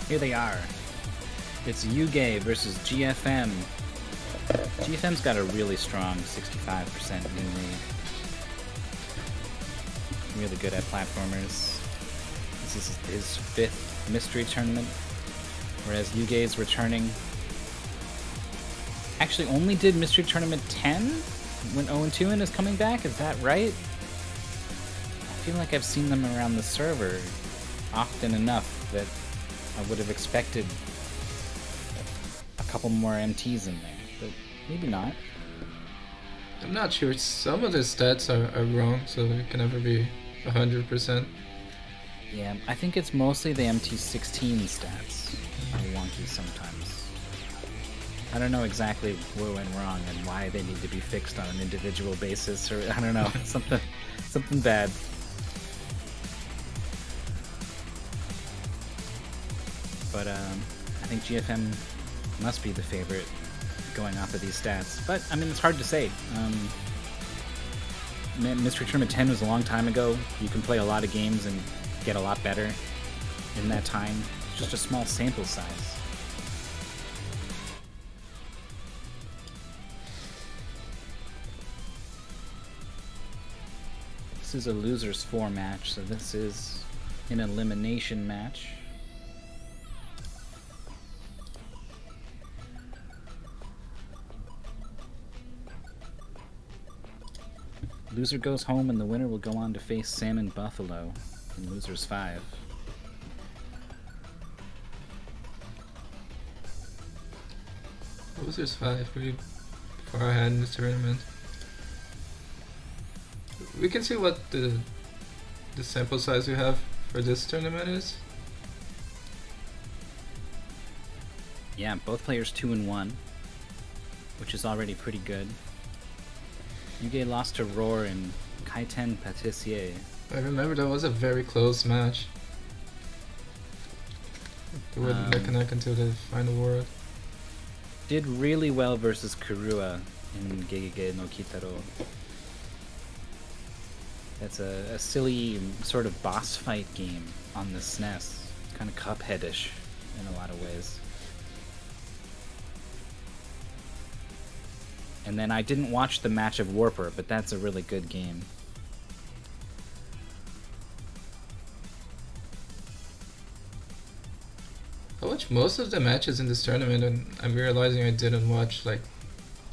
Here they are. It's Yugge versus GFM. GFM's got a really strong 65% win rate. Really good at platformers. This is his 5th mystery tournament, whereas Yugge's returning. Actually, only did mystery tournament 10 when 0-2 and is coming back. Is that right? I feel like I've seen them around the server often enough that I would have expected a couple more MTs in there, but maybe not. I'm not sure. Some of the stats are wrong, so it can never be 100%. Yeah, I think it's mostly the MT16 stats are wonky sometimes. I don't know exactly what went wrong and why they need to be fixed on an individual basis, or I don't know, something bad. But I think GFM must be the favorite going off of these stats. But I mean, it's hard to say. Mystery Tournament 10 was a long time ago. You can play a lot of games and get a lot better in that time. It's just a small sample size. This is a losers 4 match, so this is an elimination match. Loser goes home and the winner will go on to face Salmon Buffalo in Losers 5. Losers 5, pretty far ahead in the tournament. We can see what the sample size we have for this tournament is. Yeah, both players 2-1, which is already pretty good. Yugge lost to Roar and Kaiten Patissier. I remember that was a very close match. They went neck and neck until the final word. Did really well versus Kurua in Gegege no Kitaro. That's a silly sort of boss fight game on the SNES. Kind of Cuphead-ish in a lot of ways. And then I didn't watch the match of Warper, but that's a really good game. I watched most of the matches in this tournament, and I'm realizing I didn't watch like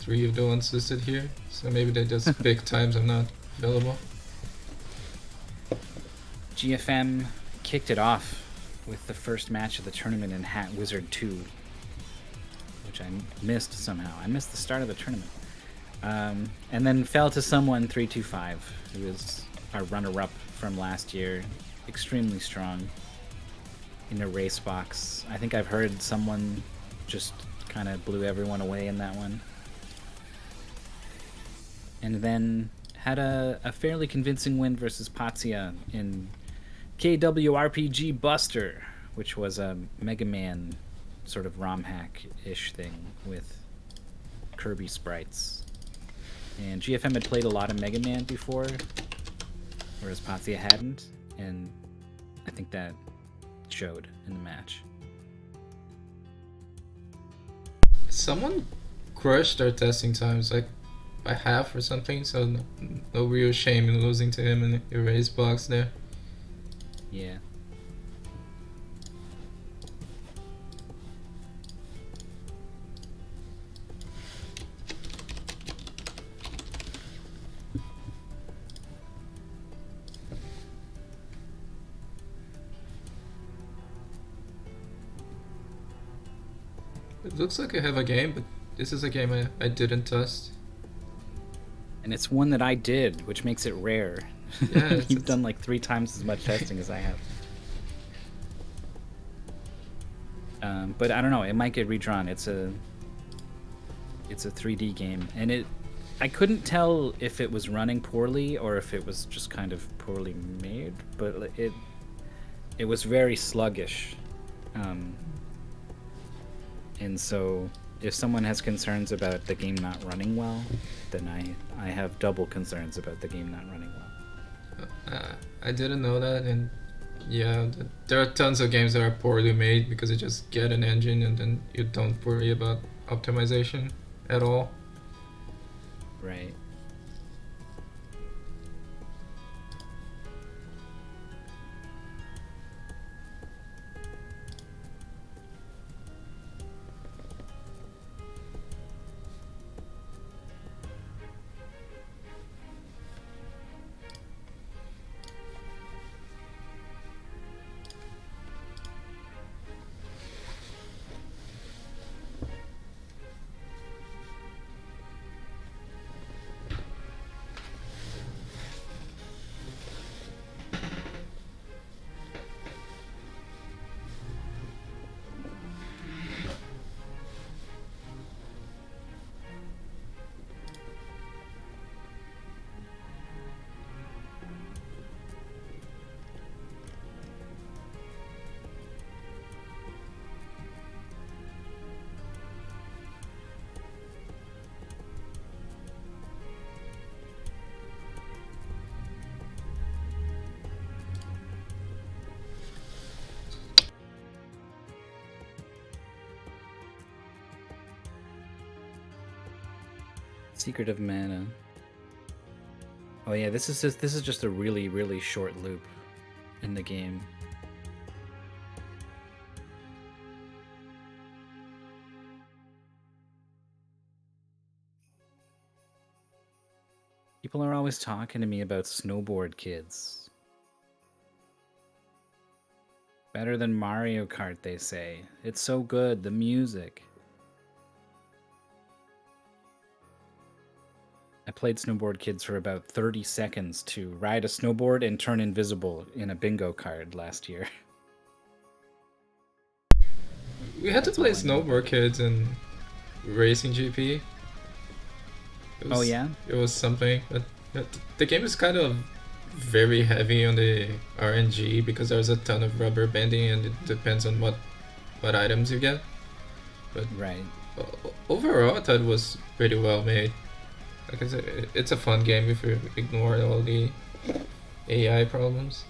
3 of the ones listed here. So maybe they just pick times I'm not available. GFM kicked it off with the first match of the tournament in Hat Wizard 2, which I missed somehow. I missed the start of the tournament. And then fell to someone 3-2-5, who was our runner-up from last year. Extremely strong in a race box. I think I've heard someone just kind of blew everyone away in that one. And then had a fairly convincing win versus Patsia in KWRPG Buster, which was a Mega Man sort of ROM hack-ish thing with Kirby sprites. And GFM had played a lot of Mega Man before, whereas Patsia hadn't, and I think that showed in the match. Someone crushed our testing times, like by half or something, so no real shame in losing to him in the race box there. Yeah. It looks like I have a game, but this is a game I didn't test. And it's one that I did, which makes it rare. Yeah, You've done like 3 times as much testing as I have. But I don't know, it might get redrawn. It's a 3D game, and I couldn't tell if it was running poorly or if it was just kind of poorly made, but it was very sluggish. And so if someone has concerns about the game not running well, then I have double concerns about the game not running well. I didn't know that, and Yeah, there are tons of games that are poorly made because you just get an engine and then you don't worry about optimization at all. Right. Secret of Mana. Oh yeah, this is just a really, really short loop in the game. People are always talking to me about Snowboard Kids. Better than Mario Kart, they say. It's so good, the music. I played Snowboard Kids for about 30 seconds to ride a snowboard and turn invisible in a bingo card last year. We had That's to play all I know. Snowboard Kids and Racing GP. Oh yeah? It was something. But the game is kind of very heavy on the RNG because there's a ton of rubber banding and it depends on what items you get. But Right. overall, I thought it was pretty well made. Like I said, it's a fun game if you ignore all the AI problems.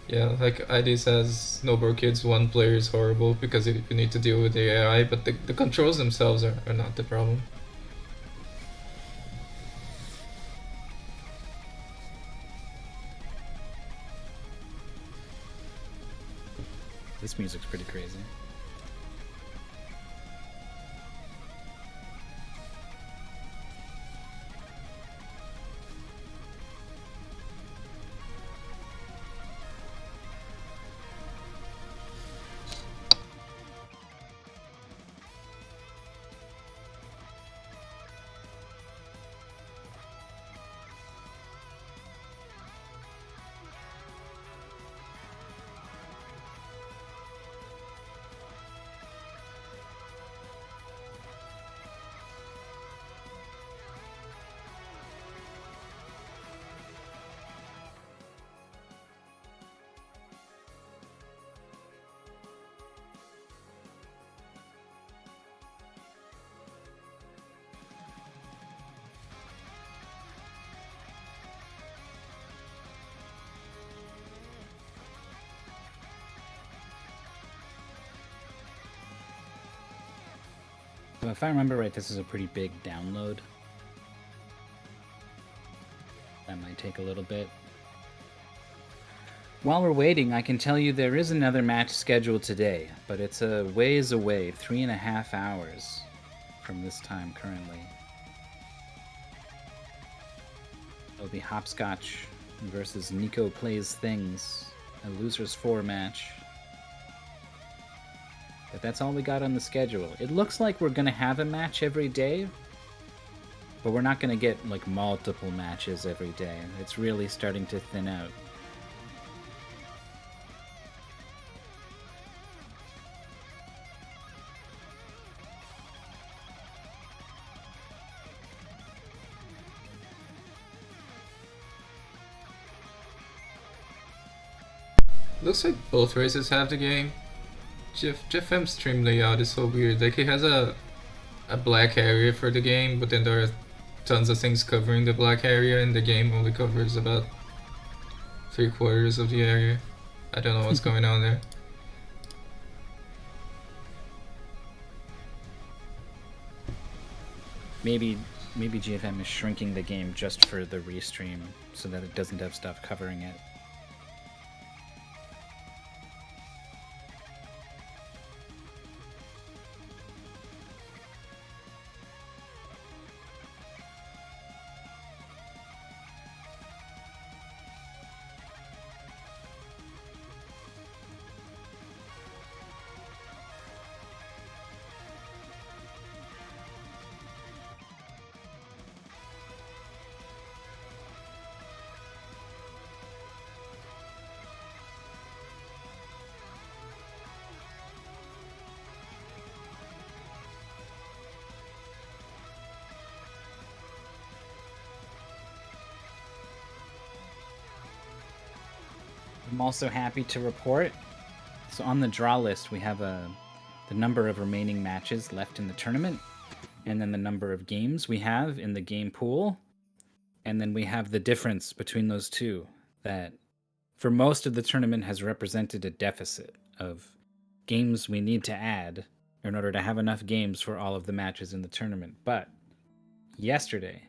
Yeah, like ID says, Snowboard Kids one player is horrible because you need to deal with the AI, but the controls themselves are not the problem. This music's pretty crazy. So if I remember right, this is a pretty big download. That might take a little bit. While we're waiting, I can tell you there is another match scheduled today, but it's a ways away, 3.5 hours from this time currently. It'll be Hopscotch versus Nico Plays Things, a losers 4 match. But that's all we got on the schedule. It looks like we're gonna have a match every day, but we're not gonna get like multiple matches every day. It's really starting to thin out. Looks like both races have the game. GFM stream layout is so weird. Like he has a black area for the game, but then there are tons of things covering the black area, and the game only covers about 3/4 of the area. I don't know what's going on there. Maybe GFM is shrinking the game just for the restream so that it doesn't have stuff covering it. I'm also happy to report, so on the draw list we have the number of remaining matches left in the tournament, and then the number of games we have in the game pool, and then we have the difference between those two that for most of the tournament has represented a deficit of games we need to add in order to have enough games for all of the matches in the tournament. But yesterday,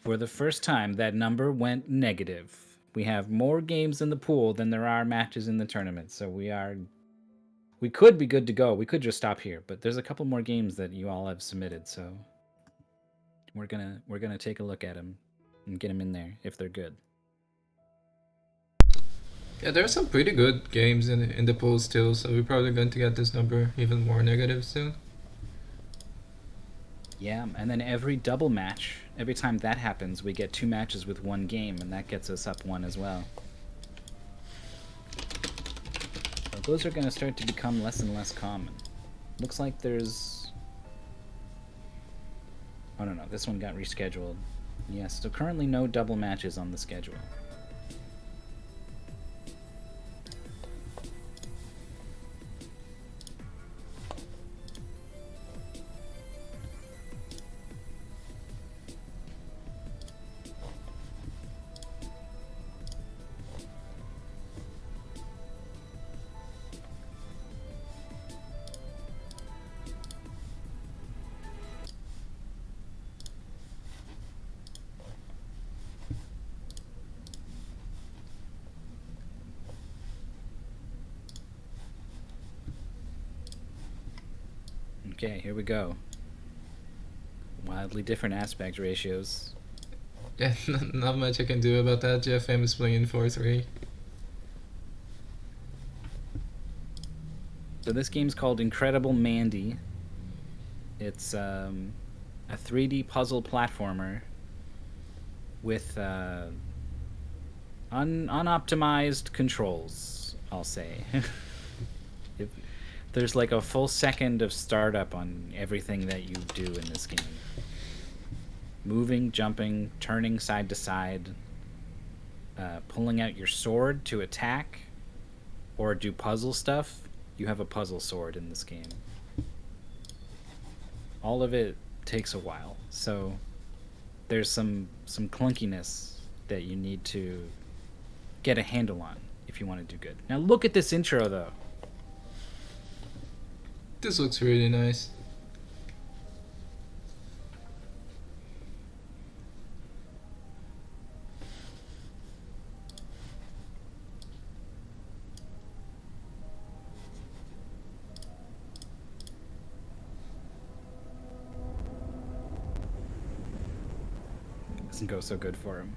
for the first time, that number went negative. We have more games in the pool than there are matches in the tournament, so we could be good to go. We could just stop here, but there's a couple more games that you all have submitted, so we're gonna take a look at them and get them in there if they're good. Yeah, there are some pretty good games in the pool still, so we're probably going to get this number even more negative soon. Yeah, and then every double match, every time that happens, we get 2 matches with 1 game, and that gets us up 1 as well. So those are going to start to become less and less common. Looks like there's... Oh, no, this one got rescheduled. Yes, so currently no double matches on the schedule. Okay, here we go. Wildly different aspect ratios. Yeah, not much I can do about that. GFM is playing 4-3. So this game's called Incredible Mandy. It's a 3D puzzle platformer with unoptimized controls, I'll say. There's like a full second of startup on everything that you do in this game. Moving, jumping, turning side to side, pulling out your sword to attack, or do puzzle stuff. You have a puzzle sword in this game. All of it takes a while, so there's some clunkiness that you need to get a handle on if you want to do good. Now look at this intro, though. This looks really nice. Doesn't go so good for him.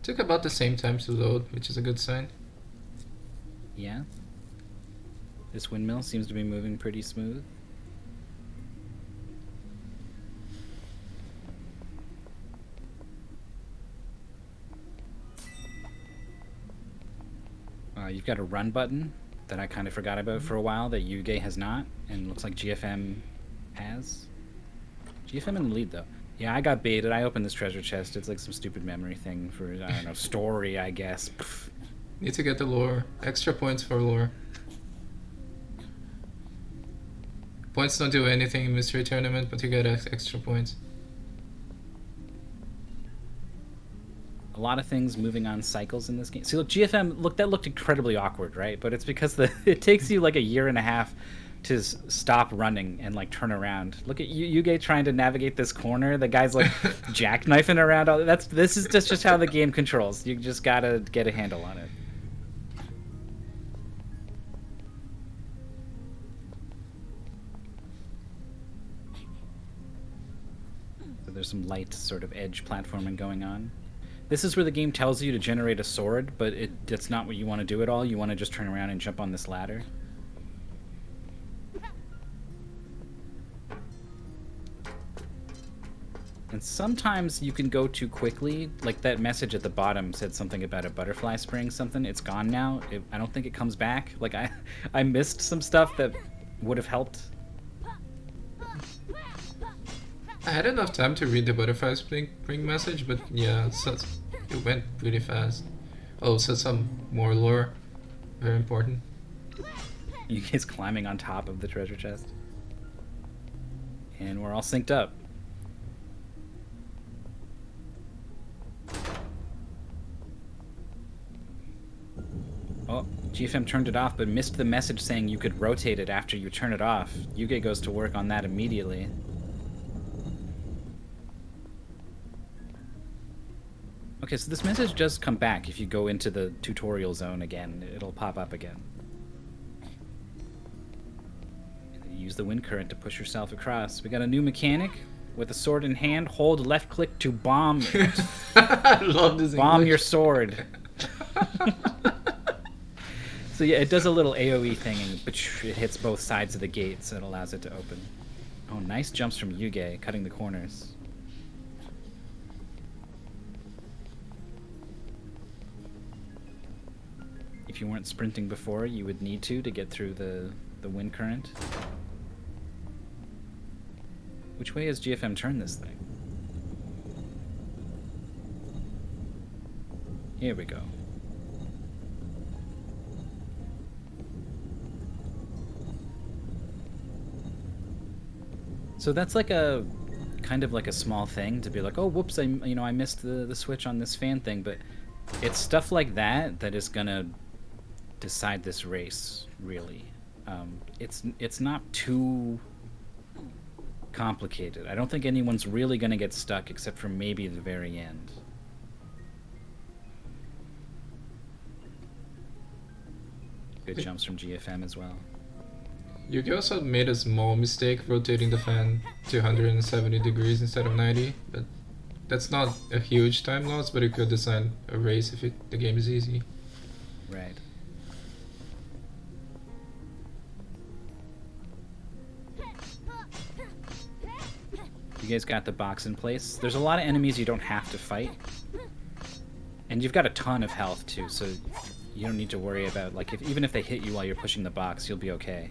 Took about the same time to load, which is a good sign. Yeah. This windmill seems to be moving pretty smooth. You've got a run button that I kind of forgot about for a while that Yugge has not, and looks like GFM has. GFM in the lead, though. Yeah, I got baited. I opened this treasure chest. It's like some stupid memory thing for, I don't know, story, I guess. Pff. Need to get the lore. Extra points for lore. Points don't do anything in Mystery Tournament, but you get extra points. A lot of things moving on cycles in this game. See, look, GFM, look, that looked incredibly awkward, right? But it's because it takes you like a year and a half to stop running and like turn around. Look at Yugge trying to navigate this corner. The guy's like jackknifing around. This is just how the game controls. You just gotta get a handle on it. So there's some light sort of edge platforming going on. This is where the game tells you to generate a sword, but it's not what you want to do at all. You want to just turn around and jump on this ladder. And sometimes you can go too quickly. Like that message at the bottom said something about a butterfly spraying something. It's gone now. I don't think it comes back. Like I missed some stuff that would have helped. I had enough time to read the butterfly spring message, but yeah, it went pretty fast. Oh, so some more lore. Very important. You guys climbing on top of the treasure chest. And we're all synced up. Oh, GFM turned it off, but missed the message saying you could rotate it after you turn it off. Yugge goes to work on that immediately. Okay, so this message does come back if you go into the tutorial zone again. It'll pop up again. Use the wind current to push yourself across. We got a new mechanic with a sword in hand. Hold left click to bomb it. I love this Bomb English. your sword. So yeah, it does a little AoE thing, and it hits both sides of the gate, so it allows it to open. Oh, nice jumps from Yugge, cutting the corners. If you weren't sprinting before, you would need to get through the wind current. Which way has GFM turned this thing? Here we go. So that's like a kind of like a small thing to be like, oh, whoops, I missed the switch on this fan thing, but it's stuff like that that is gonna decide this race, really. It's not too complicated. I don't think anyone's really gonna get stuck except for maybe the very end. Good jumps from GFM as well. Yugge also made a small mistake rotating the fan to 170 degrees instead of 90, but that's not a huge time loss, but it could design a race if the game is easy. Right. You guys got the box in place. There's a lot of enemies you don't have to fight. And you've got a ton of health too, so you don't need to worry about, like, even if they hit you while you're pushing the box, you'll be okay.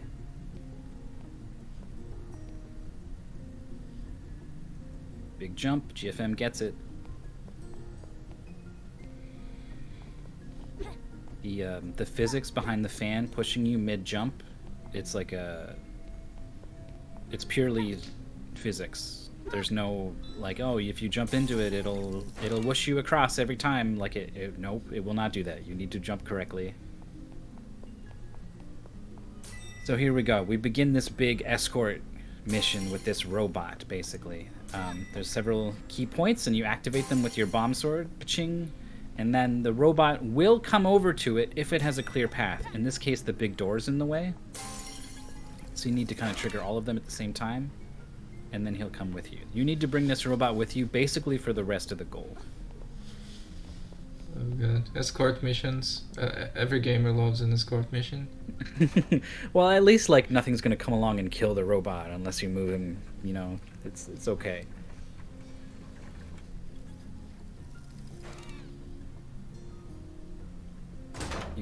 Big jump, GFM gets it. The physics behind the fan pushing you mid-jump, it's like it's purely physics. There's no, like, oh, if you jump into it, it'll whoosh you across every time. Like, nope, it will not do that. You need to jump correctly. So here we go. We begin this big escort mission with this robot, basically. There's several key points, and you activate them with your bomb sword, pa-ching, and then the robot will come over to it if it has a clear path. In this case, the big door's in the way. So you need to kind of trigger all of them at the same time, and then he'll come with you. You need to bring this robot with you, basically for the rest of the gold. Oh god. Escort missions. Every gamer loves an escort mission. Well, at least, like, nothing's gonna come along and kill the robot unless you move him, you know, it's okay.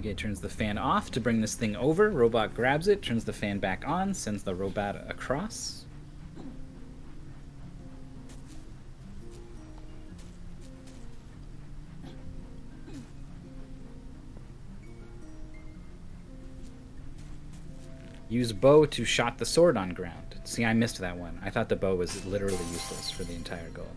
Yugge turns the fan off to bring this thing over. Robot grabs it, turns the fan back on, sends the robot across. Use bow to shot the sword on ground. See, I missed that one. I thought the bow was literally useless for the entire goal.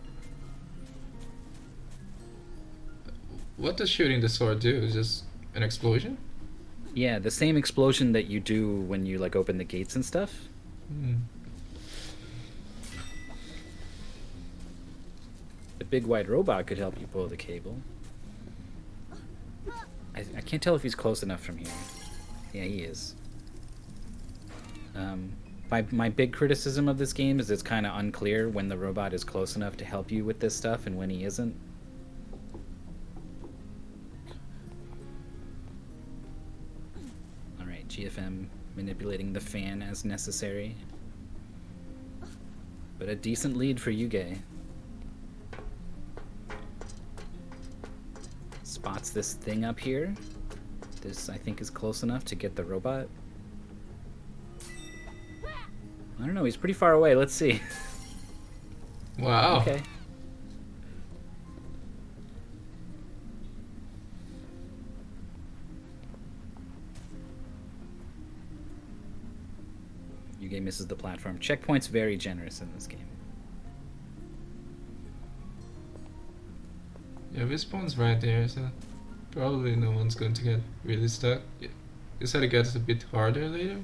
What does shooting the sword do? Is just an explosion? Yeah, the same explosion that you do when you like open the gates and stuff. The big white robot could help you pull the cable. I can't tell if he's close enough from here. Yeah, he is. My big criticism of this game is it's kind of unclear when the robot is close enough to help you with this stuff and when he isn't. Alright, GFM manipulating the fan as necessary. But a decent lead for Yugge. Spots this thing up here. This, I think, is close enough to get the robot. I don't know, he's pretty far away. Let's see. Wow. Okay. Yugge misses the platform. Checkpoint's very generous in this game. Yeah, respawn's right there, so probably no one's going to get really stuck. You said it gets a bit harder later?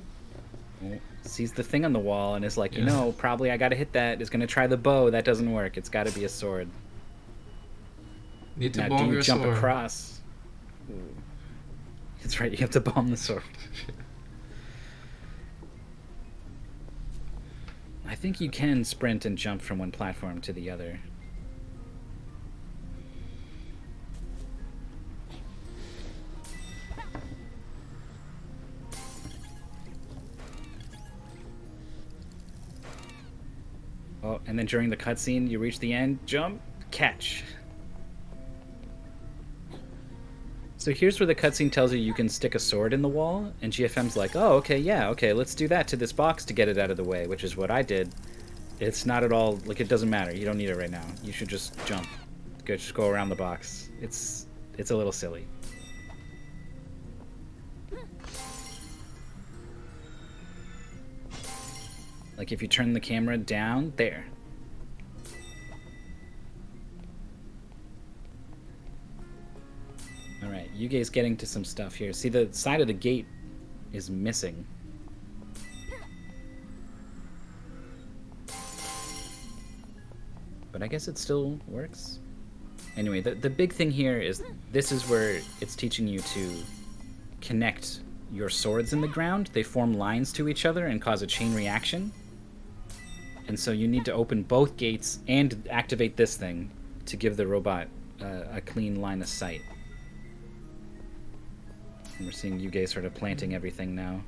Sees the thing on the wall and is like, you know, probably I gotta hit that. Is gonna try the bow. That doesn't work. It's gotta be a sword. Need to now, bomb do you your jump sword. across? Ooh. That's right. You have to bomb the sword. I think you can sprint and jump from one platform to the other. Oh, and then during the cutscene, you reach the end, jump, catch. So here's where the cutscene tells you can stick a sword in the wall, and GFM's like, oh, okay, yeah, okay, let's do that to this box to get it out of the way, which is what I did. It's not at all, like, it doesn't matter. You don't need it right now. You should just jump. Just go around the box. It's a little silly. Like, if you turn the camera down, there. Alright, Yugge's getting to some stuff here. See, the side of the gate is missing. But I guess it still works. Anyway, the big thing here is this is where it's teaching you to connect your swords in the ground. They form lines to each other and cause a chain reaction. And so you need to open both gates and activate this thing to give the robot a clean line of sight. And we're seeing Yugge sort of planting everything now.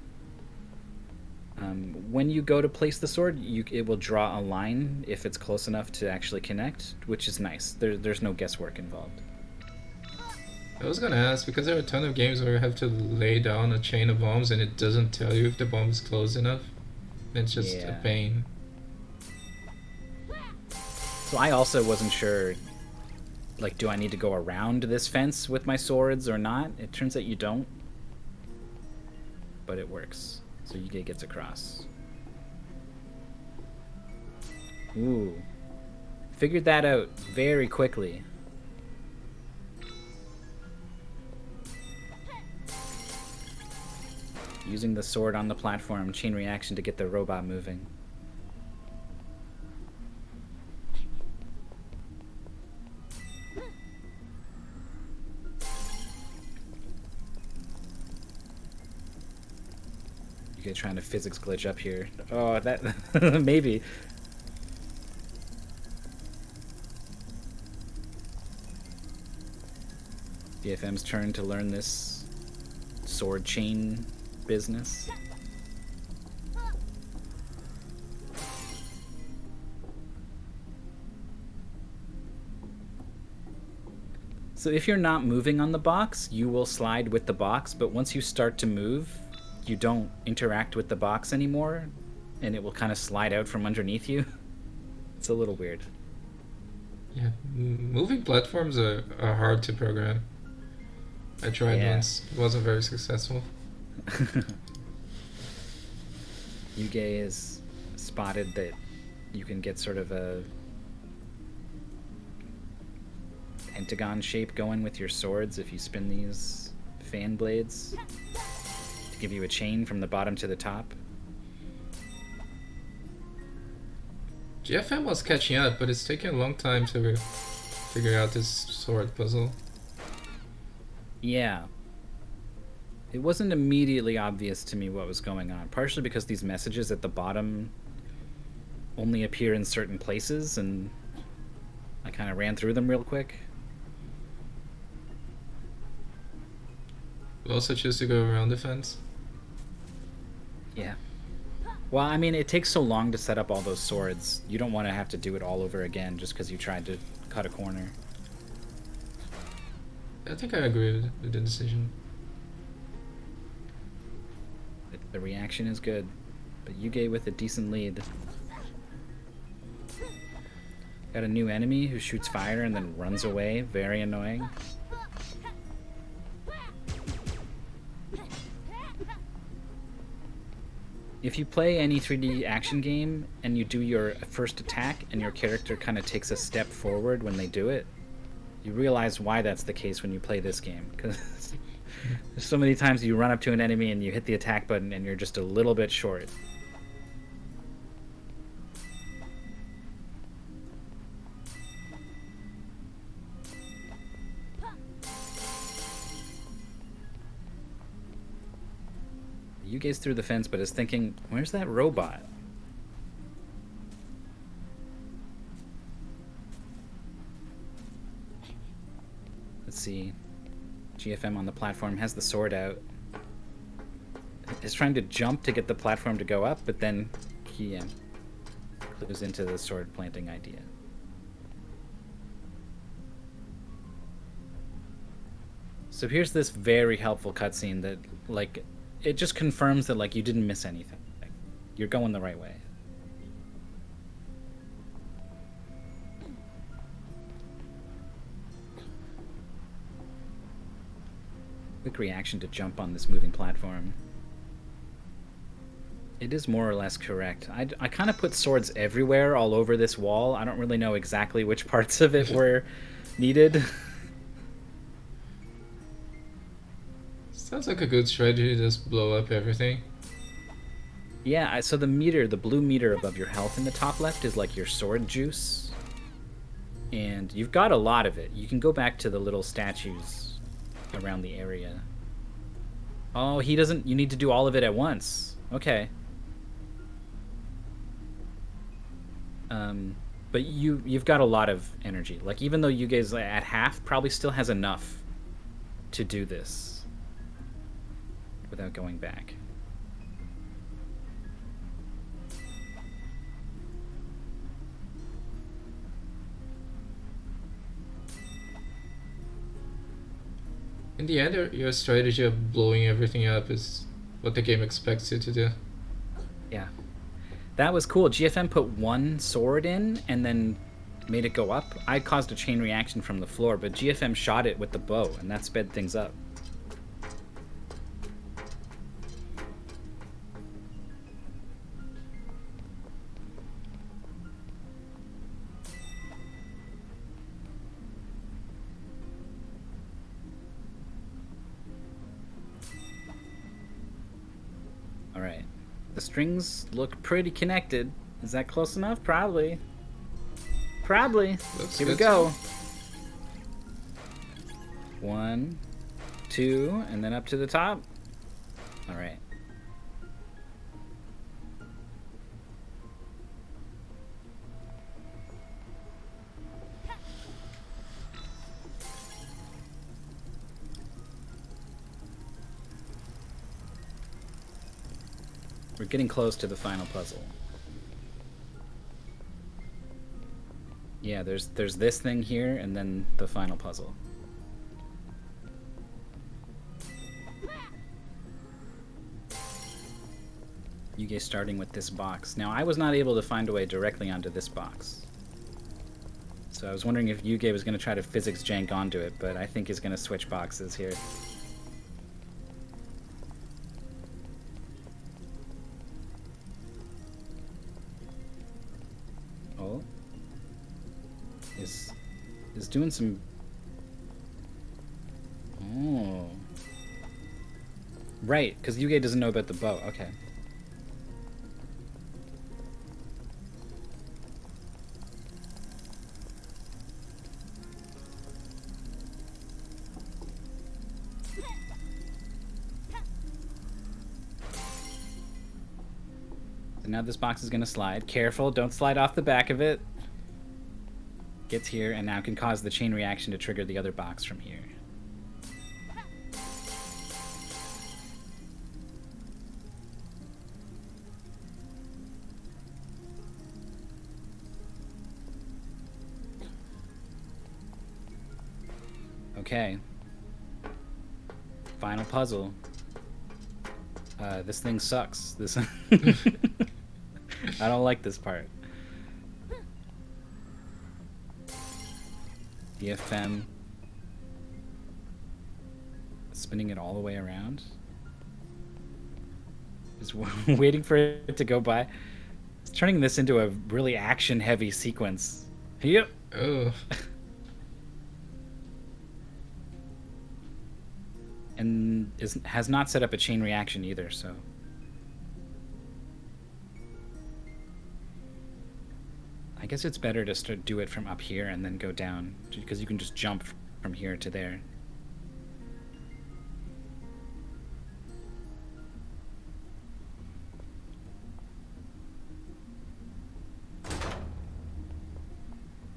When you go to place the sword, it will draw a line if it's close enough to actually connect, which is nice. There's no guesswork involved. I was gonna ask, because there are a ton of games where you have to lay down a chain of bombs and it doesn't tell you if the bomb is close enough. It's just a pain. So I also wasn't sure, like, do I need to go around this fence with my swords or not? It turns out you don't. But it works. So Yugge gets across. Ooh. Figured that out very quickly. Using the sword on the platform, chain reaction to get the robot moving. Yugge trying to physics glitch up here. Oh, that maybe. GFM's turn to learn this sword chain business. So if you're not moving on the box, you will slide with the box, but once you start to move, you don't interact with the box anymore, and it will kind of slide out from underneath you. It's a little weird. Yeah, moving platforms are hard to program. I tried once, it wasn't very successful. Yugge has spotted that you can get sort of a pentagon shape going with your swords if you spin these fan blades to give you a chain from the bottom to the top. GFM was catching up, but it's taking a long time to figure out this sword puzzle. Yeah. It wasn't immediately obvious to me what was going on, partially because these messages at the bottom only appear in certain places, and I kind of ran through them real quick. We also choose to go around the fence. Yeah. Well, I mean, it takes so long to set up all those swords. You don't want to have to do it all over again just because you tried to cut a corner. I think I agree with the decision. The reaction is good, but Yugge with a decent lead. Got a new enemy who shoots fire and then runs away. Very annoying. If you play any 3D action game and you do your first attack and your character kind of takes a step forward when they do it, you realize why that's the case when you play this game. Because there's so many times you run up to an enemy and you hit the attack button and you're just a little bit short. Yugge's through the fence, but is thinking, where's that robot? Let's see. GFM on the platform has the sword out. Is trying to jump to get the platform to go up, but then he clues into the sword planting idea. So here's this very helpful cutscene that, like, it just confirms that, like, you didn't miss anything. Like, you're going the right way. Quick reaction to jump on this moving platform. It is more or less correct. I kind of put swords everywhere all over this wall. I don't really know exactly which parts of it were needed. Sounds like a good strategy to just blow up everything. Yeah, so the meter, the blue meter above your health in the top left is like your sword juice. And you've got a lot of it. You can go back to the little statues around the area. Oh, he doesn't... You need to do all of it at once. Okay. But you've got a lot of energy. Like, even though you guys at half, probably still has enough to do this without going back. In the end, your strategy of blowing everything up is what the game expects you to do. Yeah. That was cool. GFM put one sword in and then made it go up. I caused a chain reaction from the floor, but GFM shot it with the bow, and that sped things up. Alright. The strings look pretty connected. Is that close enough? Probably. Probably. Here we go. 1, 2, and then up to the top. Alright. We're getting close to the final puzzle. Yeah, there's this thing here, and then the final puzzle. Yugge starting with this box. Now, I was not able to find a way directly onto this box. So I was wondering if Yugge was going to try to physics jank onto it, but I think he's going to switch boxes here. Oh. Is doing some... Oh. Right, because Yugge doesn't know about the bow. Okay. So now this box is going to slide. Careful, don't slide off the back of it. Gets here, and now can cause the chain reaction to trigger the other box from here. Okay. Final puzzle. This thing sucks. This I don't like this part. GFM. Spinning it all the way around. Just waiting for it to go by. It's turning this into a really action-heavy sequence. Yep. Oh. And has not set up a chain reaction either, so... I guess it's better to do it from up here and then go down, because you can just jump from here to there.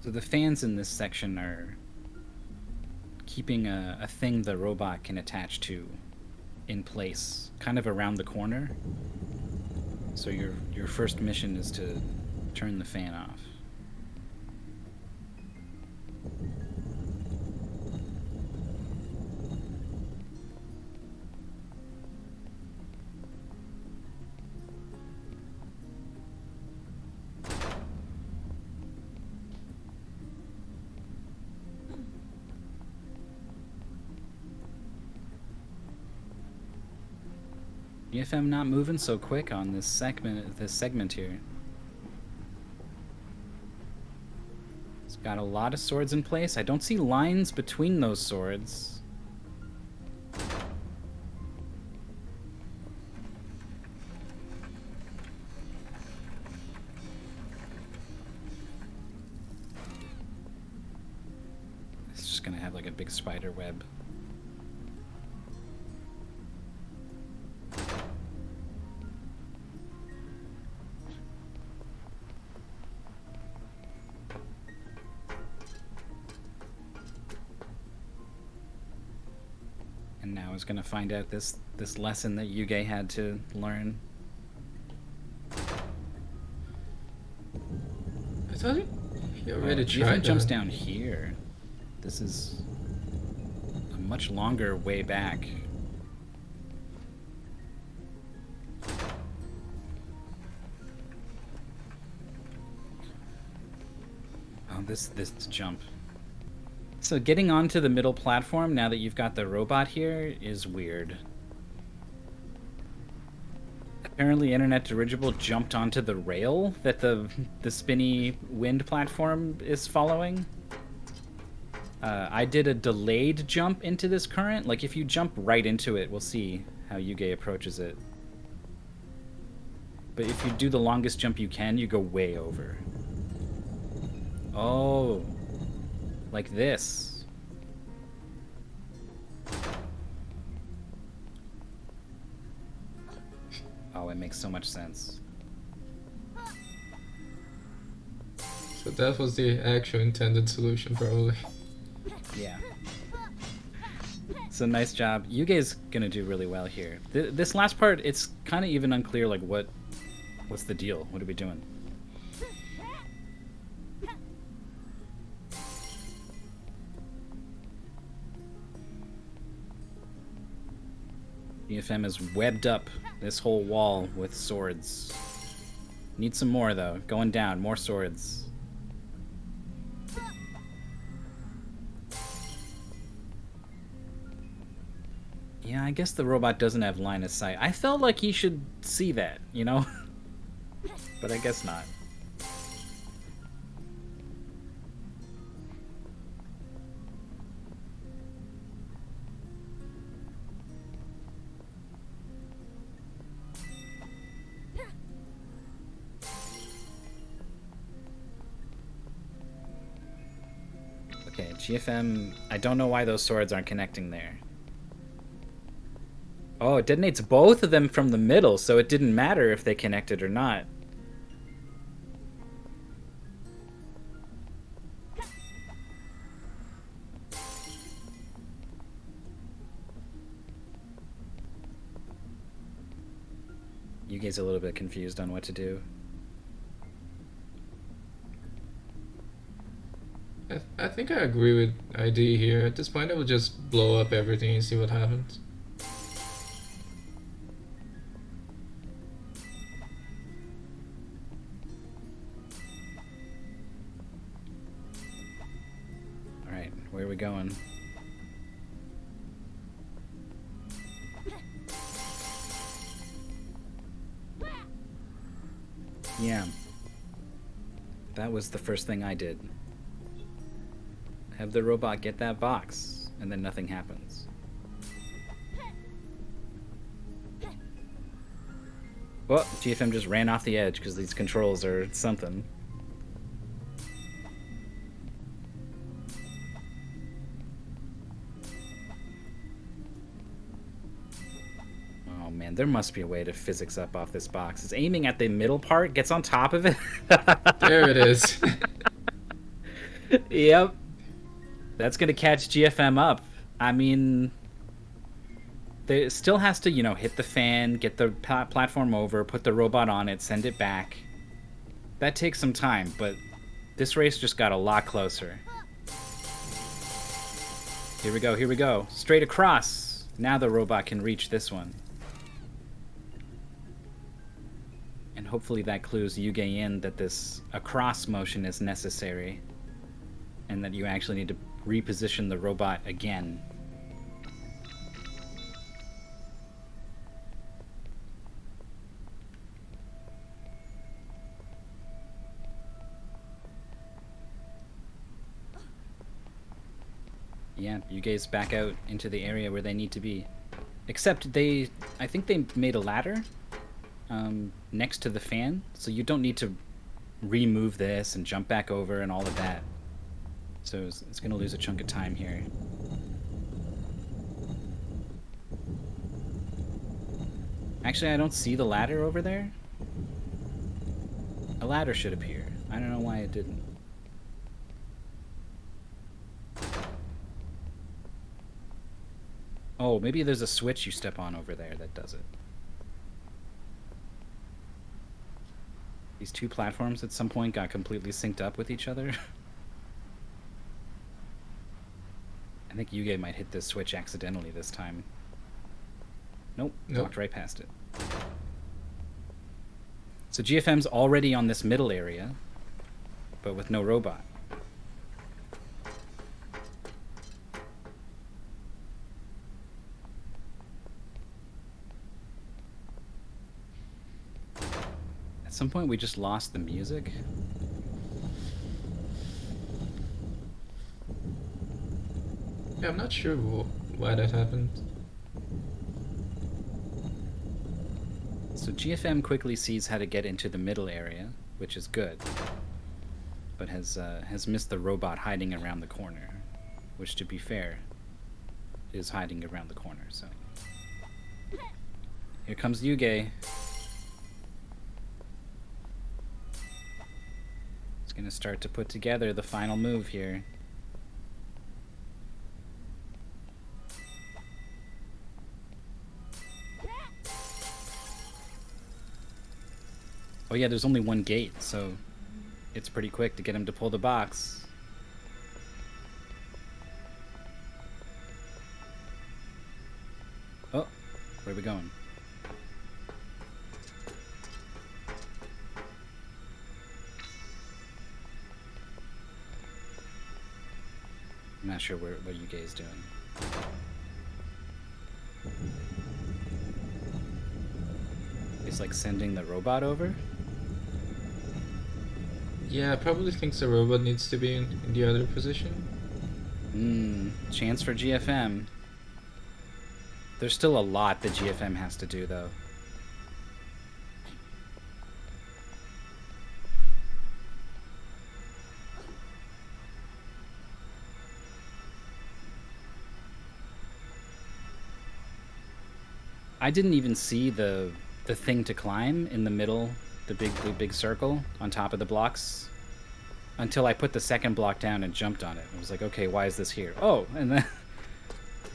So the fans in this section are keeping a thing the robot can attach to in place, kind of around the corner. So your first mission is to turn the fan off. GFM not moving so quick on this segment here. It's got a lot of swords in place. I don't see lines between those swords. It's just gonna have like a big spider web. And now is going to find out this lesson that Yugge had to learn. I thought he already tried GFM that. jumps down here. This is a much longer way back. Oh, this jump. So getting onto the middle platform, now that you've got the robot here, is weird. Apparently Internet Dirigible jumped onto the rail that the spinny wind platform is following. I did a delayed jump into this current. Like, if you jump right into it, we'll see how Yugge approaches it. But if you do the longest jump you can, you go way over. Oh... like this. Oh, it makes so much sense. So that was the actual intended solution, probably. Yeah. So nice job. Yugge's gonna do really well here. This last part, it's kind of even unclear, like, what's the deal? What are we doing? GFM has webbed up this whole wall with swords. Need some more, though. Going down. More swords. Yeah, I guess the robot doesn't have line of sight. I felt like he should see that, you know? But I guess not. Okay, GFM... I don't know why those swords aren't connecting there. Oh, it detonates both of them from the middle, so it didn't matter if they connected or not. Yugge's a little bit confused on what to do. I think I agree with ID here. At this point, I would just blow up everything and see what happens. Alright, where are we going? Yeah. That was the first thing I did. Have the robot get that box, and then nothing happens. Well, GFM just ran off the edge because these controls are something. Oh man, there must be a way to physics up off this box. It's aiming at the middle part, gets on top of it. There it is. Yep. That's going to catch GFM up. I mean, it still has to, you know, hit the fan, get the platform over, put the robot on it, send it back. That takes some time, but this race just got a lot closer. Here we go, here we go. Straight across. Now the robot can reach this one. And hopefully that clues Yugge in that this across motion is necessary. And that you actually need to reposition the robot again. Yeah, Yugge's back out into the area where they need to be. Except I think they made a ladder next to the fan, so you don't need to remove this and jump back over and all of that. So it's going to lose a chunk of time here. Actually, I don't see the ladder over there. A ladder should appear. I don't know why it didn't. Oh, maybe there's a switch you step on over there that does it. These two platforms at some point got completely synced up with each other. I think Yugge might hit this switch accidentally this time. Nope, walked right past it. So GFM's already on this middle area, but with no robot. At some point we just lost the music. Yeah, I'm not sure why that happened. So GFM quickly sees how to get into the middle area, which is good, but has missed the robot hiding around the corner, which, to be fair, is hiding around the corner. So here comes Yugge. It's gonna start to put together the final move here. Oh yeah, there's only one gate, so it's pretty quick to get him to pull the box. Oh, Where are we going? I'm not sure what Yugge is doing. He's like sending the robot over? Yeah, probably thinks the robot needs to be in the other position. Chance for GFM. There's still a lot that GFM has to do, though. I didn't even see the thing to climb in the middle, the big circle on top of the blocks, until I put the second block down and jumped on it. I was like, okay, why is this here? Oh, and then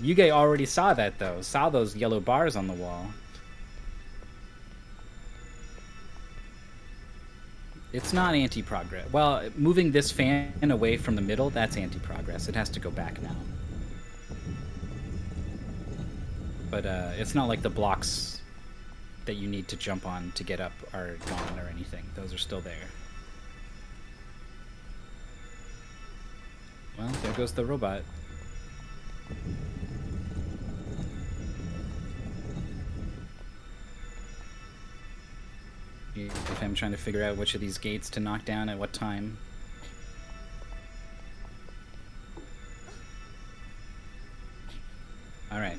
Yugge already saw that, though. Saw those yellow bars on the wall. It's not anti-progress. Well, moving this fan away from the middle, that's anti-progress. It has to go back now. But it's not like the blocks that you need to jump on to get up are gone or anything. Those are still there. Well, there goes the robot. If I'm trying to figure out which of these gates to knock down at what time. Alright.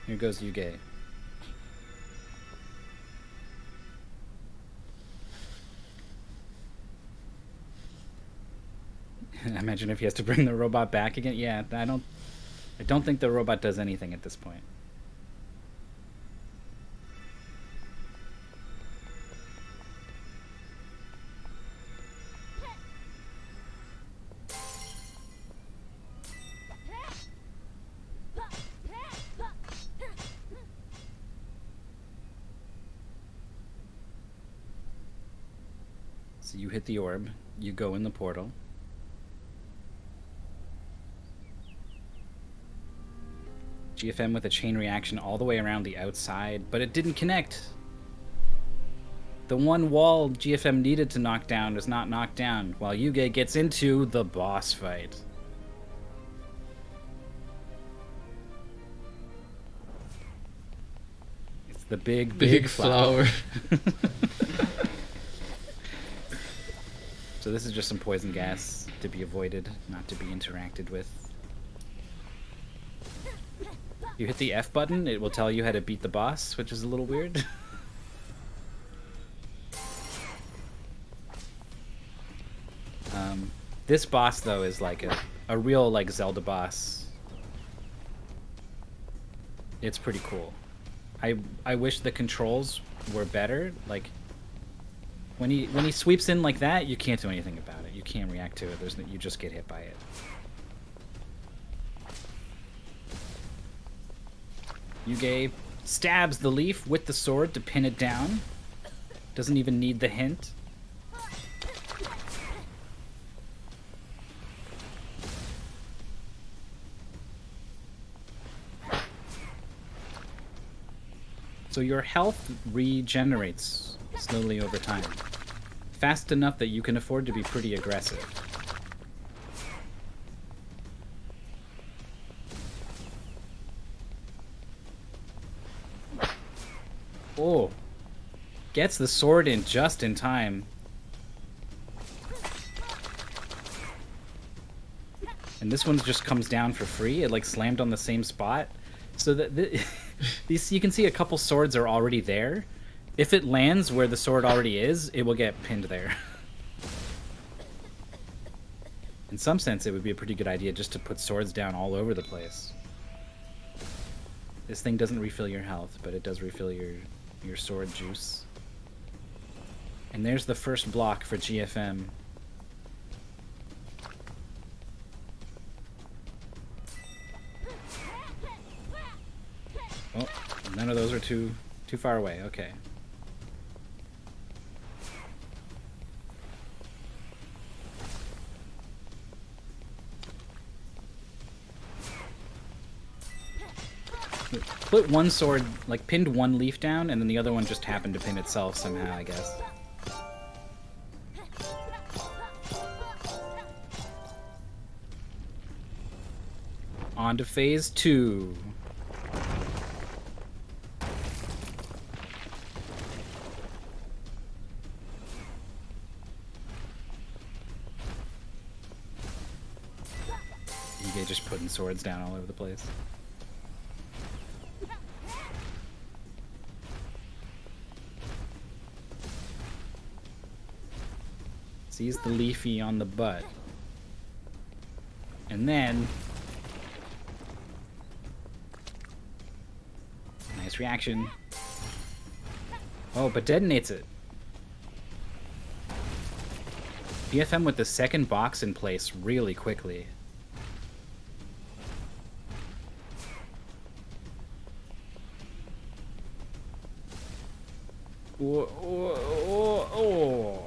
Here goes Yugge. Imagine if he has to bring the robot back again. Yeah, I don't think the robot does anything at this point. So you hit the orb, you go in the portal. GFM with a chain reaction all the way around the outside, but it didn't connect. The one wall GFM needed to knock down is not knocked down, while Yugge gets into the boss fight. It's the big flower. So this is just some poison gas to be avoided, not to be interacted with. You hit the F button, it will tell you how to beat the boss, which is a little weird. This boss, though, is like a real like Zelda boss. It's pretty cool. I wish the controls were better. Like when he sweeps in like that, you can't do anything about it. You can't react to it. You just get hit by it. Yugge stabs the leaf with the sword to pin it down. Doesn't even need the hint. So your health regenerates slowly over time. Fast enough that you can afford to be pretty aggressive. Oh. Gets the sword in just in time. And this one just comes down for free. It like slammed on the same spot. So that these, you can see a couple swords are already there. If it lands where the sword already is, it will get pinned there. In some sense, it would be a pretty good idea just to put swords down all over the place. This thing doesn't refill your health, but it does refill your sword juice. And there's the first block for GFM. Oh, none of those are too far away. Okay. Put one sword, like pinned one leaf down, and then the other one just happened to pin itself somehow, I guess. On to phase 2. Yugge just putting swords down all over the place. Sees the leafy on the butt. And then... Nice reaction. Oh, but detonates it. GFM with the second box in place really quickly. Oh, oh, oh, oh.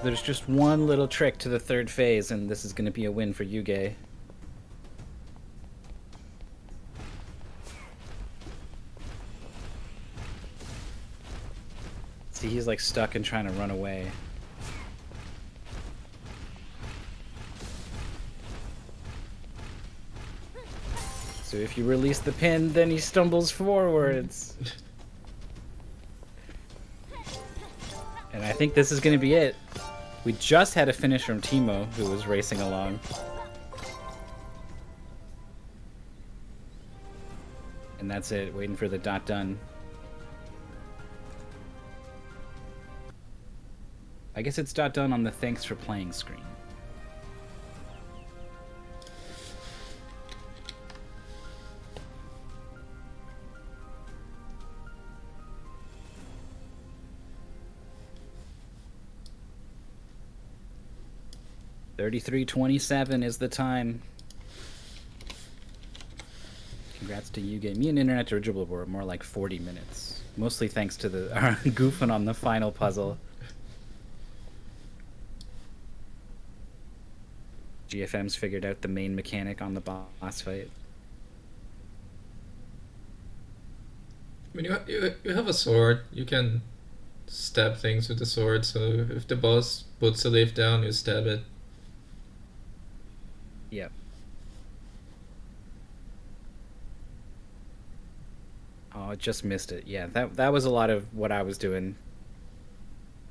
There's just one little trick to the third phase, and this is going to be a win for Yugge. See, he's like stuck and trying to run away. So if you release the pin, then he stumbles forwards. And I think this is going to be it. We just had a finish from Timo, who was racing along. And that's it, waiting for the dot done. I guess it's dot done on the thanks for playing screen. $33.27 is the time. Congrats to Yugge. Me and Internet Dirigible were more like 40 minutes. Mostly thanks to the goofing on the final puzzle. GFM's figured out the main mechanic on the boss fight. I mean, you have a sword. You can stab things with the sword, so if the boss puts a leaf down, you stab it. Yep. Oh, I just missed it. Yeah, that was a lot of what I was doing.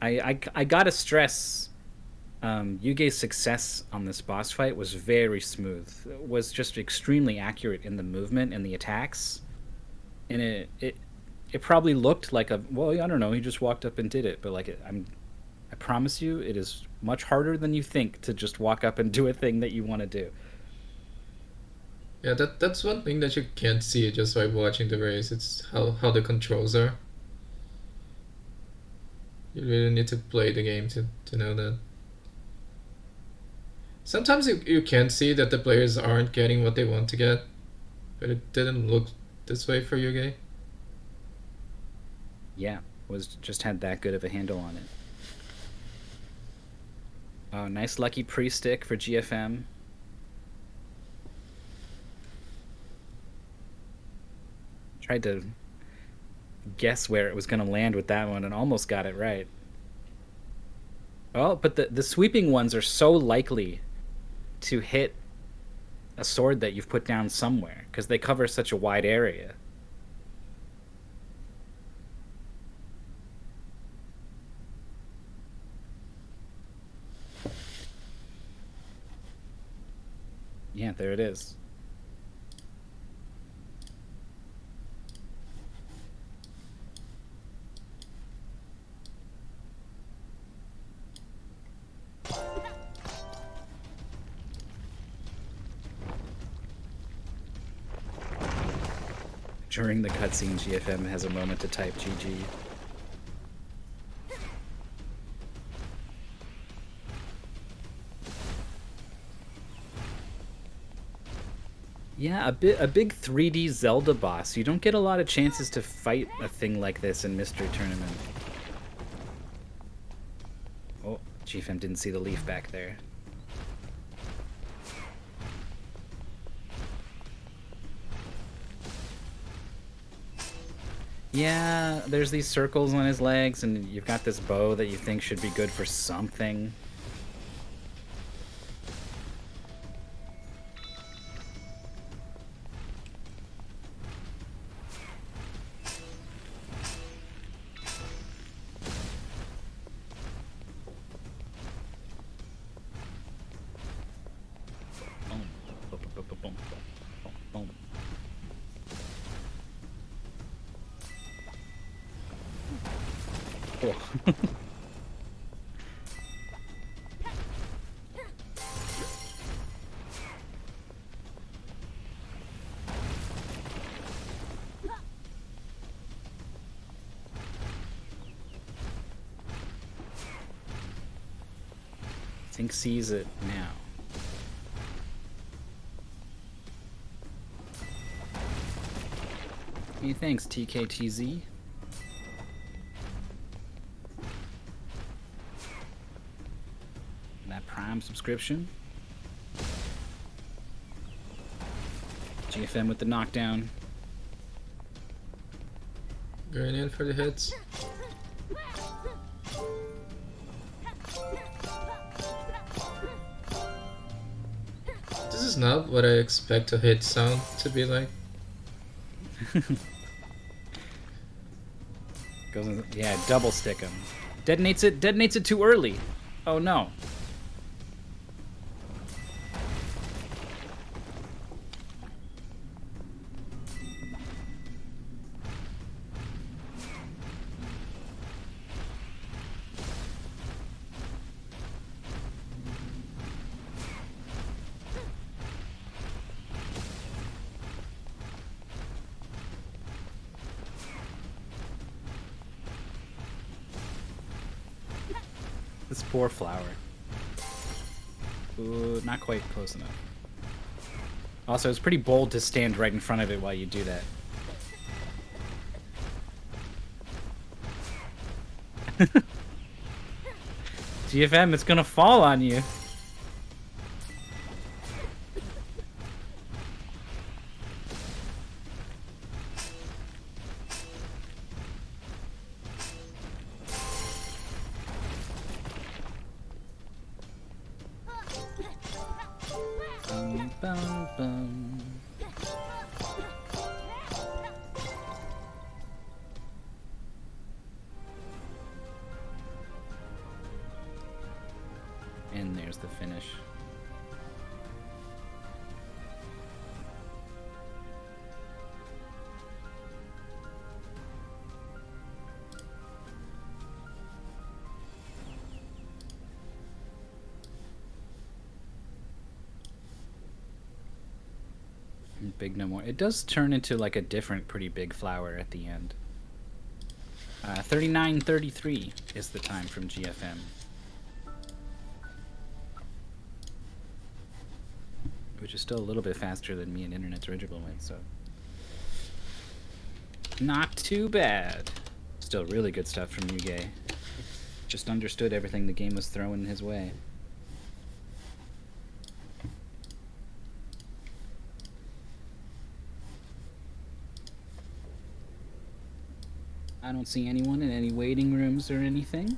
I gotta stress, Yugge's success on this boss fight was very smooth. It was just extremely accurate in the movement and the attacks. And it probably looked like a, well, I don't know, he just walked up and did it, but like I promise you, it is much harder than you think to just walk up and do a thing that you want to do. Yeah, that's one thing that you can't see just by watching the race. It's how the controls are. You really need to play the game to know that. Sometimes you can see that the players aren't getting what they want to get, but it didn't look this way for Yugge. Yeah, just had that good of a handle on it. Oh, nice lucky pre-stick for GFM. Tried to guess where it was going to land with that one and almost got it right. Oh, but the sweeping ones are so likely to hit a sword that you've put down somewhere because they cover such a wide area. Yeah, there it is. During the cutscene, GFM has a moment to type GG. Yeah, a big 3D Zelda boss. You don't get a lot of chances to fight a thing like this in Mystery Tournament. Oh, GFM didn't see the leaf back there. Yeah, there's these circles on his legs, and you've got this bow that you think should be good for something. Cool. Think sees it now. Hey, thanks, TKTZ. That Prime subscription. GFM with the knockdown. Going in for the hits. This is not what I expect a hit sound to be like. Goes in, yeah, double stick him. Detonates it too early. Oh no. This poor flower. Ooh, not quite close enough. Also, it's pretty bold to stand right in front of it while you do that. GFM, it's gonna fall on you. Bum, bum. And there's the finish. Big no more. It does turn into like a different pretty big flower at the end. 39:33 is the time from GFM. Which is still a little bit faster than me and Internet's original way, so not too bad. Still really good stuff from Yugge. Just understood everything the game was throwing his way. I don't see anyone in any waiting rooms or anything.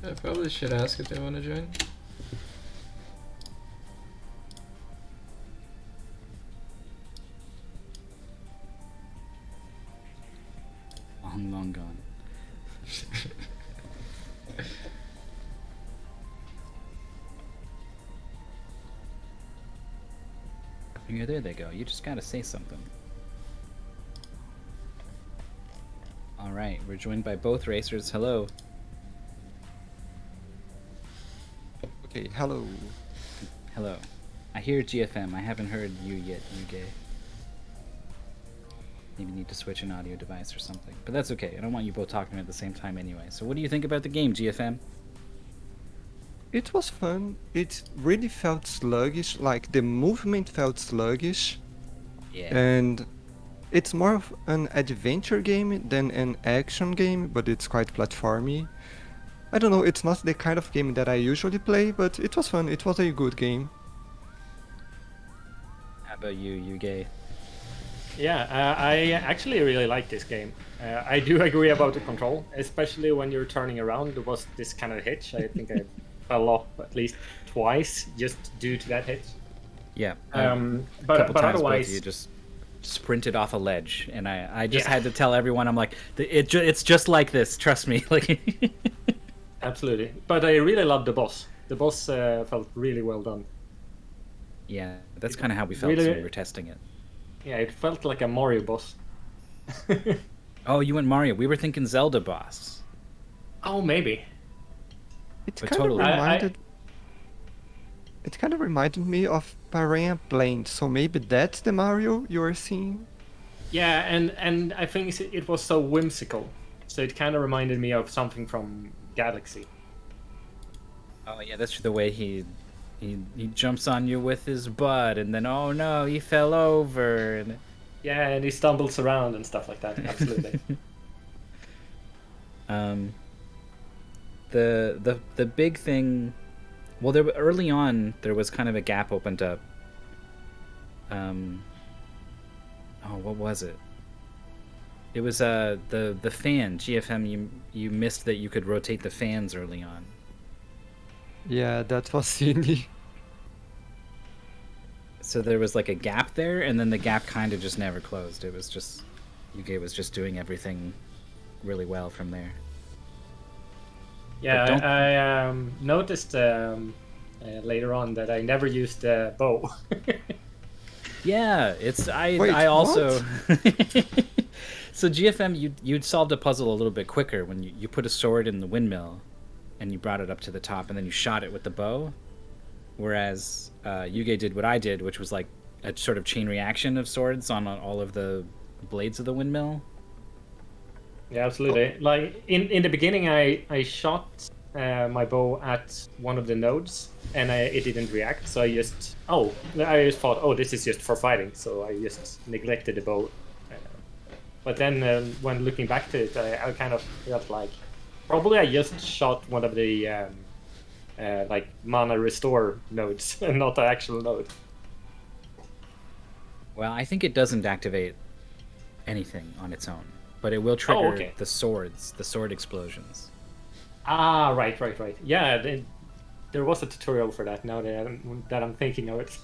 I probably should ask if they want to join. Long gone. Yeah, there they go. You just gotta say something. Alright, we're joined by both racers. Hello. Okay, hello. Hello. I hear GFM. I haven't heard you yet, Yugge. Maybe need to switch an audio device or something. But that's okay. I don't want you both talking at the same time anyway. So what do you think about the game, GFM? It was fun. It really felt sluggish, like the movement felt sluggish. Yeah. And it's more of an adventure game than an action game, but it's quite platformy. I don't know, it's not the kind of game that I usually play, but it was fun. It was a good game. How about you, Yugge? Yeah, I actually really like this game. I do agree about the control, especially when you're turning around. There was this kind of hitch. I think I fell off at least twice just due to that hitch. Yeah. But couple times both otherwise, of you just sprinted off a ledge, and I just Yeah. had to tell everyone, I'm like, it's just like this. Trust me. Like, absolutely. But I really loved the boss. The boss felt really well done. yeah, that's kind of how we felt Really- when we were testing it. Yeah, it felt like a Mario boss. Oh, you went Mario. We were thinking Zelda boss. Oh, maybe. It But kind of totally. reminded. It kind of reminded me of Piranha Plant, so maybe that's the Mario you are seeing. Yeah, and I think it was so whimsical. So it kind of reminded me of something from Galaxy. Oh yeah, that's the way he jumps on you with his butt, and then oh no, he fell over. And Yeah, and he stumbles around and stuff like that. Absolutely. The big thing, well, early on there was kind of a gap opened up. What was it? It was the fan GFM. You missed that you could rotate the fans early on. Yeah, that was silly. So there was like a gap there, and then the gap kind of just never closed. It was just Yugge was just doing everything really well from there. Yeah, don't- I noticed later on that I never used the bow. Yeah, it's Wait, I also so GFM you'd solved a puzzle a little bit quicker when you put a sword in the windmill and you brought it up to the top and then you shot it with the bow, whereas Yugge did what I did, which was like a sort of chain reaction of swords on all of the blades of the windmill. Yeah, absolutely. Like in the beginning, I shot my bow at one of the nodes, and it didn't react. So I just thought, oh, this is just for fighting. So I just neglected the bow. But then when looking back to it, I kind of felt like probably I just shot one of the like mana restore nodes, and not the actual node. Well, I think it doesn't activate anything on its own, but it will trigger okay. the sword explosions. Ah, right. Yeah, there was a tutorial for that. Now that I'm thinking of it.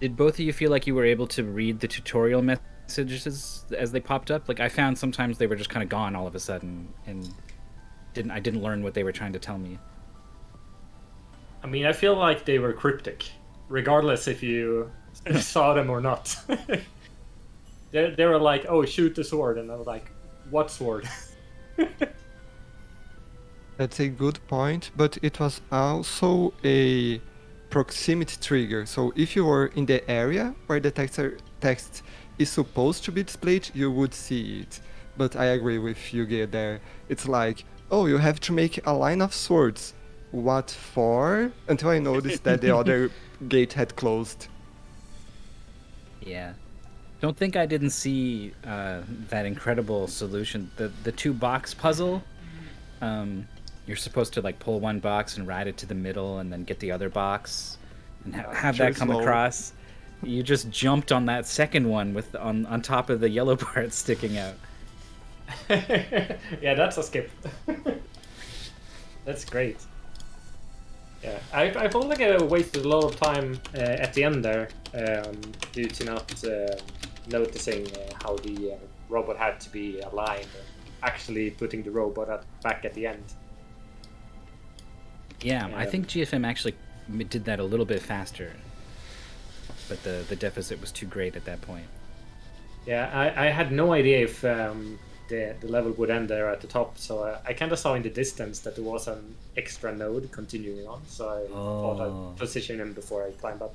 Did both of you feel like you were able to read the tutorial messages as they popped up? Like I found sometimes they were just kind of gone all of a sudden, and I didn't learn what they were trying to tell me. I mean, I feel like they were cryptic, regardless if you saw them or not. They were like, "Oh, shoot the sword," and I was like, "What sword?" That's a good point, but it was also a proximity trigger. So if you were in the area where the text is supposed to be displayed, you would see it. But I agree with Yugge there. It's like, oh, you have to make a line of swords. What for? Until I noticed that the other gate had closed. Yeah. Don't think I didn't see that incredible solution. The two box puzzle. You're supposed to like pull one box and ride it to the middle, and then get the other box, and have that come slow. across. You just jumped on that second one with on top of the yellow part sticking out. Yeah, that's a skip. That's great. Yeah, I felt like I wasted a lot of time at the end there due to not noticing how the robot had to be aligned and actually putting the robot back at the end. Yeah, I think GFM actually did that a little bit faster, but the deficit was too great at that point. Yeah, I had no idea if the level would end there at the top, so I kind of saw in the distance that there was an extra node continuing on, so I thought I'd position him before I climbed up.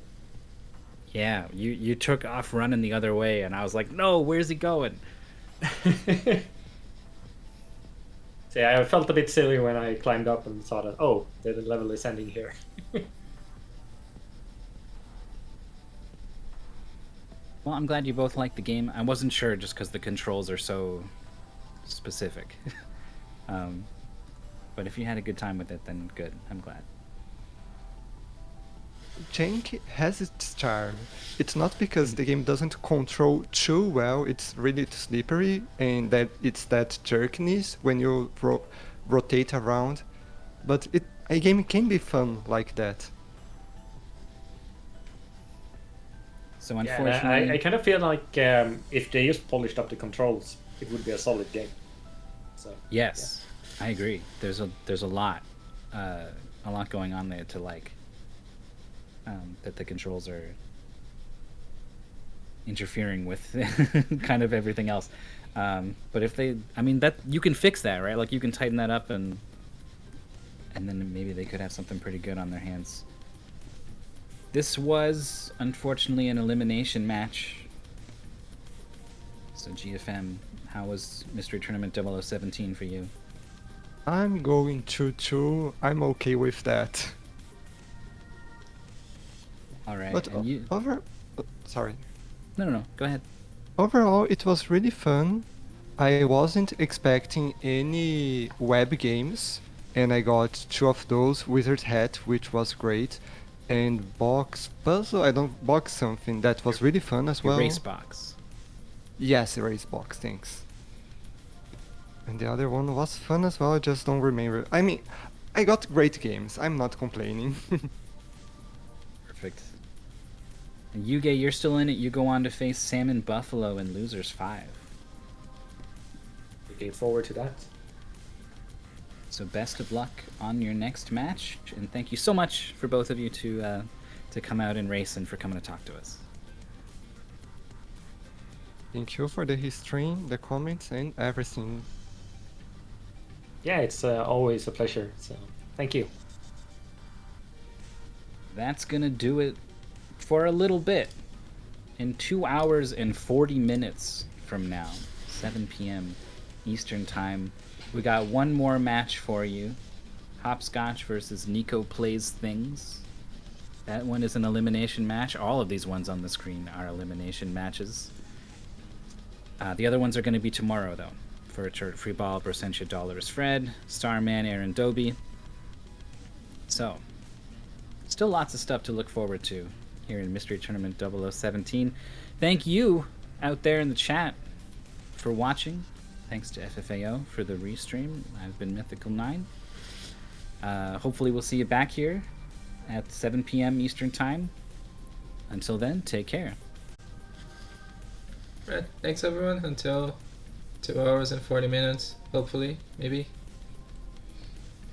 Yeah, you took off running the other way, and I was like, no, where's he going? So yeah, I felt a bit silly when I climbed up and saw that, oh, the level is ending here. Well, I'm glad you both liked the game. I wasn't sure just because the controls are so specific. But if you had a good time with it, then good. I'm glad. Jank has its charm. It's not because the game doesn't control too well, it's really slippery, and that it's that jerkiness when you rotate around. But a game can be fun like that. So Yeah, unfortunately, I kind of feel like if they just polished up the controls, it would be a solid game. So yes, I agree. There's a lot going on there to like. That the controls are interfering with kind of everything else. But if they, I mean, that you can fix that, right? Like you can tighten that up, and then maybe they could have something pretty good on their hands. This was unfortunately an elimination match. So GFM, how was Mystery Tournament 0017 for you? I'm going 2-2. I'm okay with that. All right, But and you? sorry. No. Go ahead. Overall, it was really fun. I wasn't expecting any web games, and I got 2 of those. Wizard Hat, which was great, and Box Puzzle. I don't box something that was really fun as well. Erase box. Yes, Erase Box. Thanks. And the other one was fun as well. I just don't remember. I mean, I got great games. I'm not complaining. Perfect. And Yugge, you're still in it. You go on to face Salmon Buffalo in Losers 5. looking forward to that. So best of luck on your next match, and thank you so much for both of you to come out and race and for coming to talk to us. Thank you for the stream, the comments, and everything. Yeah, it's always a pleasure. So thank you. That's gonna do it for a little bit. In 2 hours and 40 minutes from now, 7 p.m. Eastern Time, we got one more match for you. Hopscotch versus Nico Plays Things. That one is an elimination match. All of these ones on the screen are elimination matches. The other ones are going to be tomorrow, though. For Richard Freeball, Brossentia Dolores Fred, Starman, Aaron Doby. So, still lots of stuff to look forward to here in Mystery Tournament 0017. Thank you out there in the chat for watching. Thanks to FFAO for the restream. I've been Mythical9. Hopefully we'll see you back here at 7 p.m. Eastern Time. Until then, take care. Right, thanks everyone. Until 2 hours and 40 minutes, hopefully, maybe.